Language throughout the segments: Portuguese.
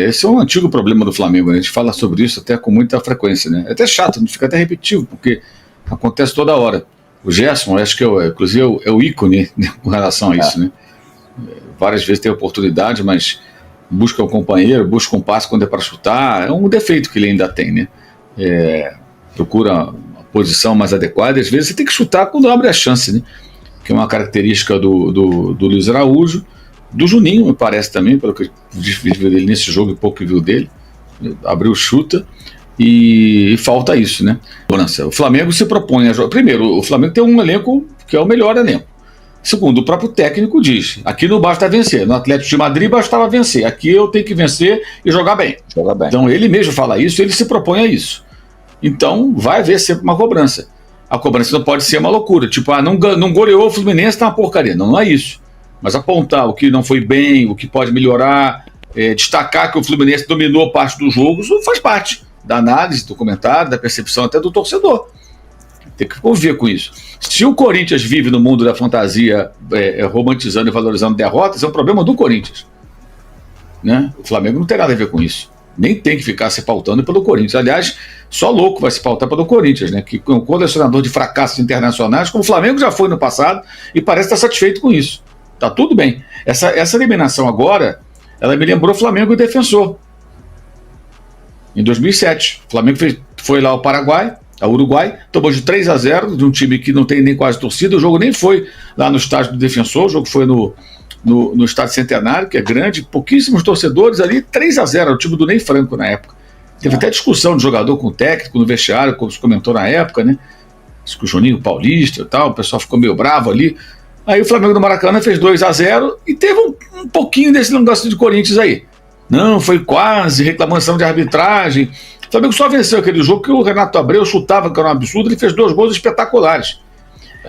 esse é um antigo problema do Flamengo, né? A gente fala sobre isso até com muita frequência, né? É até chato, fica até repetitivo, porque acontece toda hora. O Gerson, acho que inclusive é o ícone, né, com relação a isso, né? Várias vezes tem oportunidade, mas busca o companheiro, busca um passe quando é para chutar, é um defeito que ele ainda tem, né? Procura a posição mais adequada, e às vezes você tem que chutar quando abre a chance, né? Que é uma característica do Luiz Araújo, do Juninho, me parece também, pelo que eu vi dele nesse jogo e pouco que viu dele, abriu, chuta, e falta isso, né? O Flamengo se propõe a jogar. Primeiro, o Flamengo tem um elenco que é o melhor elenco. Segundo, o próprio técnico diz, aqui não basta vencer, no Atlético de Madrid bastava vencer, aqui eu tenho que vencer e jogar bem. Então ele mesmo fala isso, ele se propõe a isso. Então vai haver sempre uma cobrança. A cobrança não pode ser uma loucura, tipo, não goleou o Fluminense, tá uma porcaria. Não é isso. Mas apontar o que não foi bem, o que pode melhorar, destacar que o Fluminense dominou parte dos jogos, faz parte da análise, do comentário, da percepção até do torcedor. Tem que conviver com isso. Se o Corinthians vive no mundo da fantasia, romantizando e valorizando derrotas, é um problema do Corinthians, né? O Flamengo não tem nada a ver com isso. Nem tem que ficar se pautando pelo Corinthians. Aliás, só louco vai se pautar pelo Corinthians, né? Que é um colecionador de fracassos internacionais, como o Flamengo já foi no passado, e parece estar satisfeito com isso. Tá tudo bem. Essa eliminação agora, ela me lembrou Flamengo e Defensor. Em 2007, o Flamengo foi lá ao Uruguai, tomou de 3-0 de um time que não tem nem quase torcida. O jogo nem foi lá no estádio do Defensor, o jogo foi no estádio Centenário, que é grande, pouquíssimos torcedores ali, 3-0, o time do Ney Franco na época. Teve até discussão de jogador com o técnico no vestiário, como se comentou na época, né? Acho que o Juninho Paulista e tal, o pessoal ficou meio bravo ali. Aí o Flamengo do Maracanã fez 2-0 e teve um pouquinho desse negócio de Corinthians aí. Não, foi quase, reclamação de arbitragem. O Flamengo só venceu aquele jogo que o Renato Abreu chutava, que era um absurdo, ele fez 2 gols espetaculares.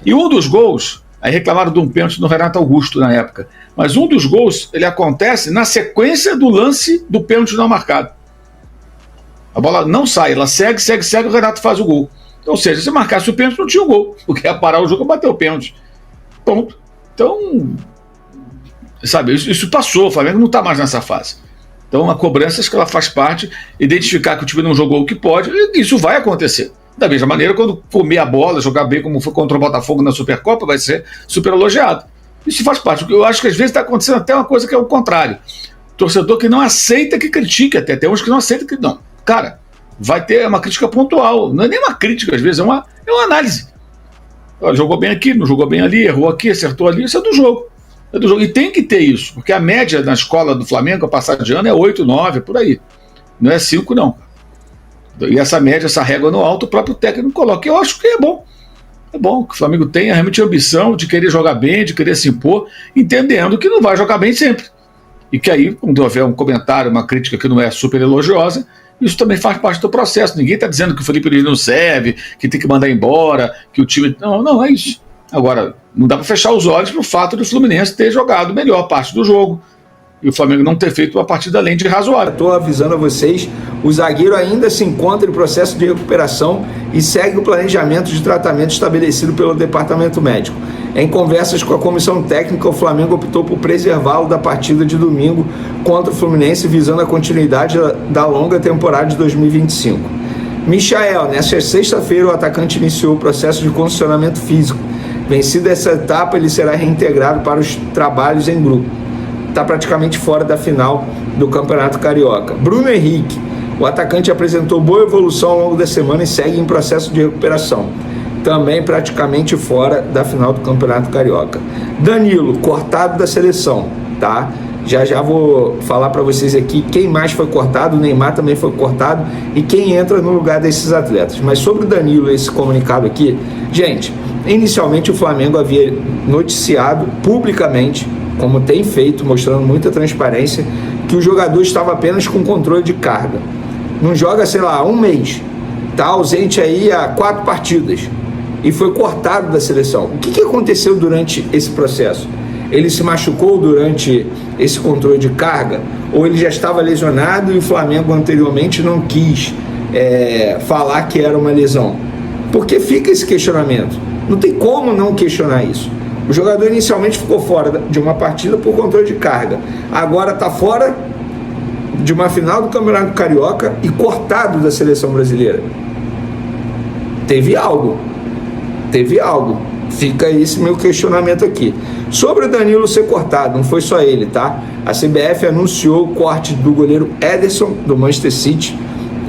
E um dos gols, aí reclamaram de um pênalti no Renato Augusto na época, mas um dos gols, ele acontece na sequência do lance do pênalti não marcado. A bola não sai, ela segue, o Renato faz o gol. Ou seja, se marcasse o pênalti, não tinha o gol, porque ia parar o jogo e bater o pênalti. Ponto. Então, sabe, isso passou, o Flamengo não está mais nessa fase. Então a cobrança, acho que ela faz parte, identificar que o time não jogou o que pode, e isso vai acontecer. Da mesma maneira, quando comer a bola, jogar bem como foi contra o Botafogo na Supercopa, vai ser super elogiado. Isso faz parte. Eu acho que às vezes está acontecendo até uma coisa que é o contrário. Torcedor que não aceita que critique, até tem uns que não aceitam que não. Cara, vai ter uma crítica pontual, não é nem uma crítica, às vezes é uma análise. Jogou bem aqui, não jogou bem ali, errou aqui, acertou ali, isso é do jogo. E tem que ter isso, porque a média na escola do Flamengo, a passada de ano, é 8, 9, por aí. Não é 5, não. E essa média, essa régua no alto, o próprio técnico coloca. Eu acho que é bom. É bom que o Flamengo tenha realmente a ambição de querer jogar bem, de querer se impor, entendendo que não vai jogar bem sempre. E que aí, quando houver um comentário, uma crítica que não é super elogiosa, isso também faz parte do processo. Ninguém está dizendo que o Felipe Luiz não serve, que tem que mandar embora, que o time... Não é isso. Agora, não dá para fechar os olhos para o fato do Fluminense ter jogado melhor parte do jogo e o Flamengo não ter feito uma partida além de razoável. Estou avisando a vocês, o zagueiro ainda se encontra em processo de recuperação e segue o planejamento de tratamento estabelecido pelo departamento médico. Em conversas com a comissão técnica, o Flamengo optou por preservá-lo da partida de domingo contra o Fluminense, visando a continuidade da longa temporada de 2025. Michael, nesta sexta-feira, o atacante iniciou o processo de condicionamento físico. Vencida essa etapa, ele será reintegrado para os trabalhos em grupo. Está praticamente fora da final do Campeonato Carioca. Bruno Henrique, o atacante apresentou boa evolução ao longo da semana e segue em processo de recuperação. Também praticamente fora da final do Campeonato Carioca. Danilo, cortado da seleção, tá? Já vou falar para vocês aqui quem mais foi cortado. O Neymar também foi cortado e quem entra no lugar desses atletas. Mas sobre o Danilo, esse comunicado aqui, gente, inicialmente o Flamengo havia noticiado publicamente, como tem feito, mostrando muita transparência, que o jogador estava apenas com controle de carga. Não joga, sei lá, um mês, está ausente aí há 4 partidas e foi cortado da seleção. O que aconteceu durante esse processo? Ele se machucou durante esse controle de carga? Ou ele já estava lesionado e o Flamengo anteriormente não quis falar que era uma lesão? Porque fica esse questionamento. Não tem como não questionar isso. O jogador inicialmente ficou fora de uma partida por controle de carga. Agora está fora de uma final do Campeonato Carioca e cortado da seleção brasileira? Teve algo. Fica esse meu questionamento aqui. Sobre o Danilo ser cortado, não foi só ele, tá? A CBF anunciou o corte do goleiro Ederson, do Manchester City,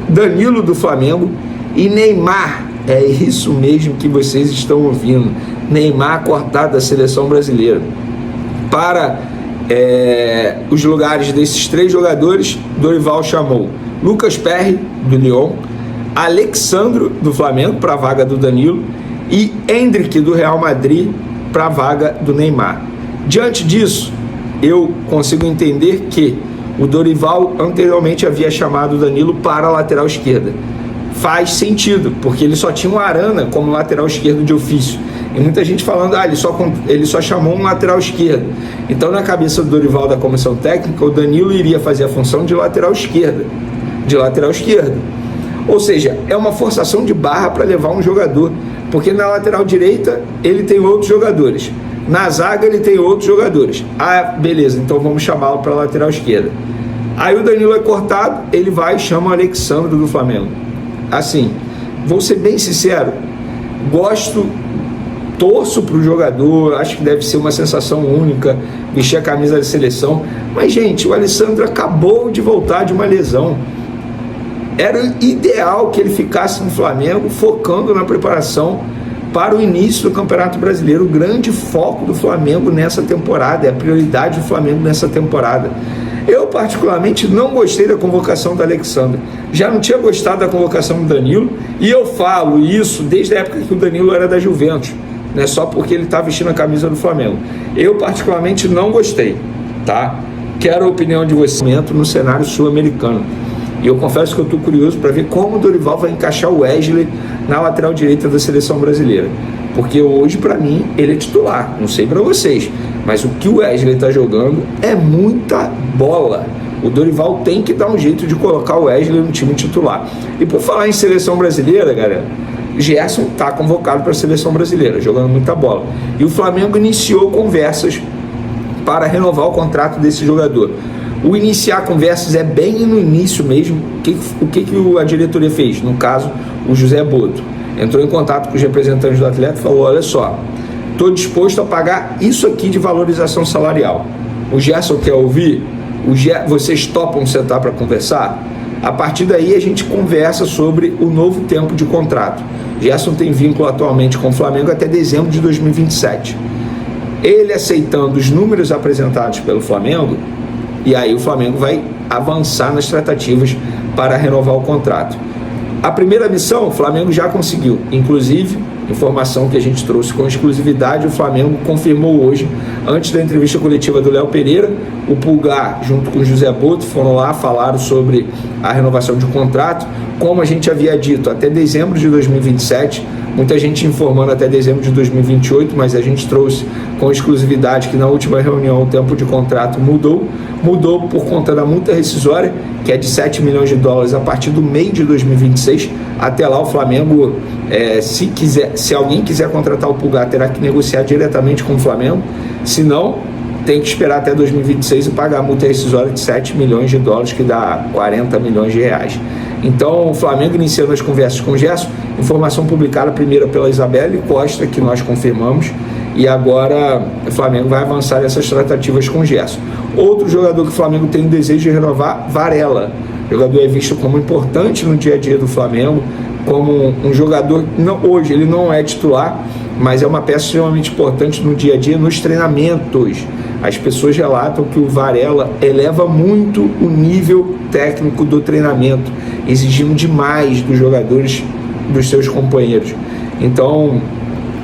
Danilo, do Flamengo, e Neymar. É isso mesmo que vocês estão ouvindo. Neymar cortado da seleção brasileira. Para os lugares desses 3 jogadores, Dorival chamou Lucas Perry, do Lyon, Alexandro, do Flamengo, para a vaga do Danilo, e Endrick, do Real Madrid, para a vaga do Neymar. Diante disso, eu consigo entender que o Dorival anteriormente havia chamado o Danilo para a lateral esquerda. Faz sentido, porque ele só tinha o Arana como lateral esquerdo de ofício. E muita gente falando, ele só chamou um lateral esquerdo. Então, na cabeça do Dorival, da comissão técnica, o Danilo iria fazer a função de lateral esquerda. Ou seja, é uma forçação de barra para levar um jogador, porque na lateral direita ele tem outros jogadores, na zaga ele tem outros jogadores. Ah, beleza, então vamos chamá-lo para a lateral esquerda. Aí o Danilo é cortado, ele vai e chama o Alexandro, do Flamengo. Assim, vou ser bem sincero, torço para o jogador, acho que deve ser uma sensação única vestir a camisa da seleção, mas gente, o Alexandro acabou de voltar de uma lesão. Era ideal que ele ficasse no Flamengo, focando na preparação para o início do Campeonato Brasileiro. O grande foco do Flamengo nessa temporada, é a prioridade do Flamengo nessa temporada. Eu, particularmente, não gostei da convocação do Alexandre. Já não tinha gostado da convocação do Danilo, e eu falo isso desde a época que o Danilo era da Juventus, não é só porque ele está vestindo a camisa do Flamengo. Eu, particularmente, não gostei, tá? Quero a opinião de você no cenário sul-americano. E eu confesso que eu estou curioso para ver como o Dorival vai encaixar o Wesley na lateral direita da seleção brasileira. Porque hoje, para mim, ele é titular. Não sei para vocês, mas o que o Wesley está jogando é muita bola. O Dorival tem que dar um jeito de colocar o Wesley no time titular. E por falar em seleção brasileira, galera, Gerson está convocado para a seleção brasileira, jogando muita bola. E o Flamengo iniciou conversas para renovar o contrato desse jogador. O iniciar conversas é bem no início mesmo. O que a diretoria fez? No caso, o José Boto entrou em contato com os representantes do atleta e falou: olha só, estou disposto a pagar isso aqui de valorização salarial. O Gerson quer ouvir? Vocês topam sentar para conversar? A partir daí a gente conversa sobre o novo tempo de contrato. Gerson tem vínculo atualmente com o Flamengo até dezembro de 2027. Ele aceitando os números apresentados pelo Flamengo, e aí o Flamengo vai avançar nas tratativas para renovar o contrato. A primeira missão o Flamengo já conseguiu, inclusive, informação que a gente trouxe com exclusividade, o Flamengo confirmou hoje, antes da entrevista coletiva do Léo Pereira, o Pulgar, junto com o José Boto, foram lá, falaram sobre a renovação de contrato, como a gente havia dito, até dezembro de 2027, muita gente informando até dezembro de 2028, mas a gente trouxe com exclusividade que na última reunião o tempo de contrato mudou por conta da multa rescisória, que é de 7 milhões de dólares a partir do meio de 2026. Até lá o Flamengo, se alguém quiser contratar o Pulgar, terá que negociar diretamente com o Flamengo, se não, tem que esperar até 2026 e pagar a multa rescisória de 7 milhões de dólares, que dá 40 milhões de reais. Então o Flamengo iniciando as conversas com o Gerson, informação publicada primeiro pela Isabelle Costa, que nós confirmamos, e agora o Flamengo vai avançar essas tratativas com o Gerson. Outro jogador que o Flamengo tem o desejo de renovar, Varela. O jogador é visto como importante no dia a dia do Flamengo, como um jogador, hoje ele não é titular, mas é uma peça extremamente importante no dia a dia, nos treinamentos. As pessoas relatam que o Varela eleva muito o nível técnico do treinamento, exigindo demais dos jogadores, dos seus companheiros. Então,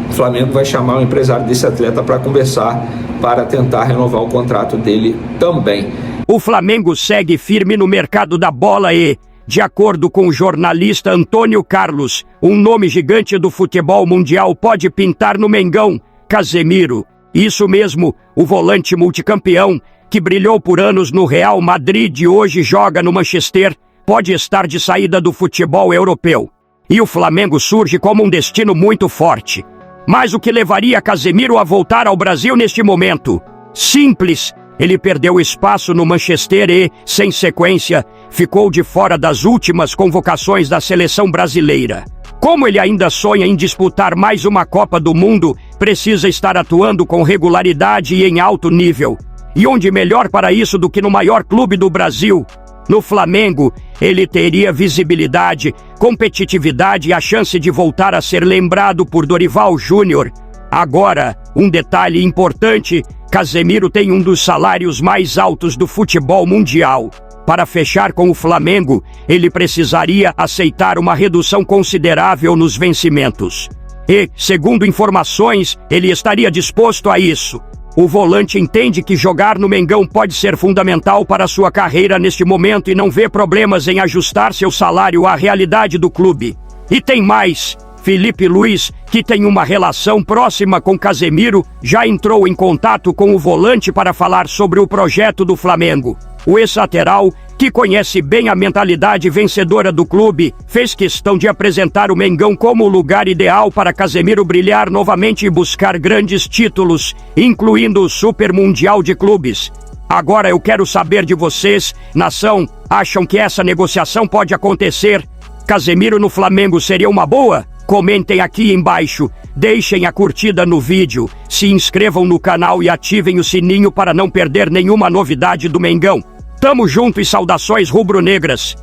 o Flamengo vai chamar o empresário desse atleta para conversar, para tentar renovar o contrato dele também. O Flamengo segue firme no mercado da bola e, de acordo com o jornalista Antônio Carlos, um nome gigante do futebol mundial pode pintar no Mengão: Casemiro. Isso mesmo, o volante multicampeão, que brilhou por anos no Real Madrid e hoje joga no Manchester, pode estar de saída do futebol europeu. E o Flamengo surge como um destino muito forte. Mas o que levaria Casemiro a voltar ao Brasil neste momento? Simples, Ele perdeu espaço no Manchester e, sem sequência, ficou de fora das últimas convocações da seleção brasileira. Como ele ainda sonha em disputar mais uma Copa do Mundo, precisa estar atuando com regularidade e em alto nível. E onde melhor para isso do que no maior clube do Brasil? No Flamengo, ele teria visibilidade, competitividade e a chance de voltar a ser lembrado por Dorival Júnior. Agora, um detalhe importante: Casemiro tem um dos salários mais altos do futebol mundial. Para fechar com o Flamengo, ele precisaria aceitar uma redução considerável nos vencimentos. E, segundo informações, ele estaria disposto a isso. O volante entende que jogar no Mengão pode ser fundamental para sua carreira neste momento e não vê problemas em ajustar seu salário à realidade do clube. E tem mais: Felipe Luiz, que tem uma relação próxima com Casemiro, já entrou em contato com o volante para falar sobre o projeto do Flamengo. O ex-lateral, que conhece bem a mentalidade vencedora do clube, fez questão de apresentar o Mengão como o lugar ideal para Casemiro brilhar novamente e buscar grandes títulos, incluindo o Super Mundial de Clubes. Agora eu quero saber de vocês, nação, acham que essa negociação pode acontecer? Casemiro no Flamengo seria uma boa? Comentem aqui embaixo, deixem a curtida no vídeo, se inscrevam no canal e ativem o sininho para não perder nenhuma novidade do Mengão. Tamo junto e saudações rubro-negras!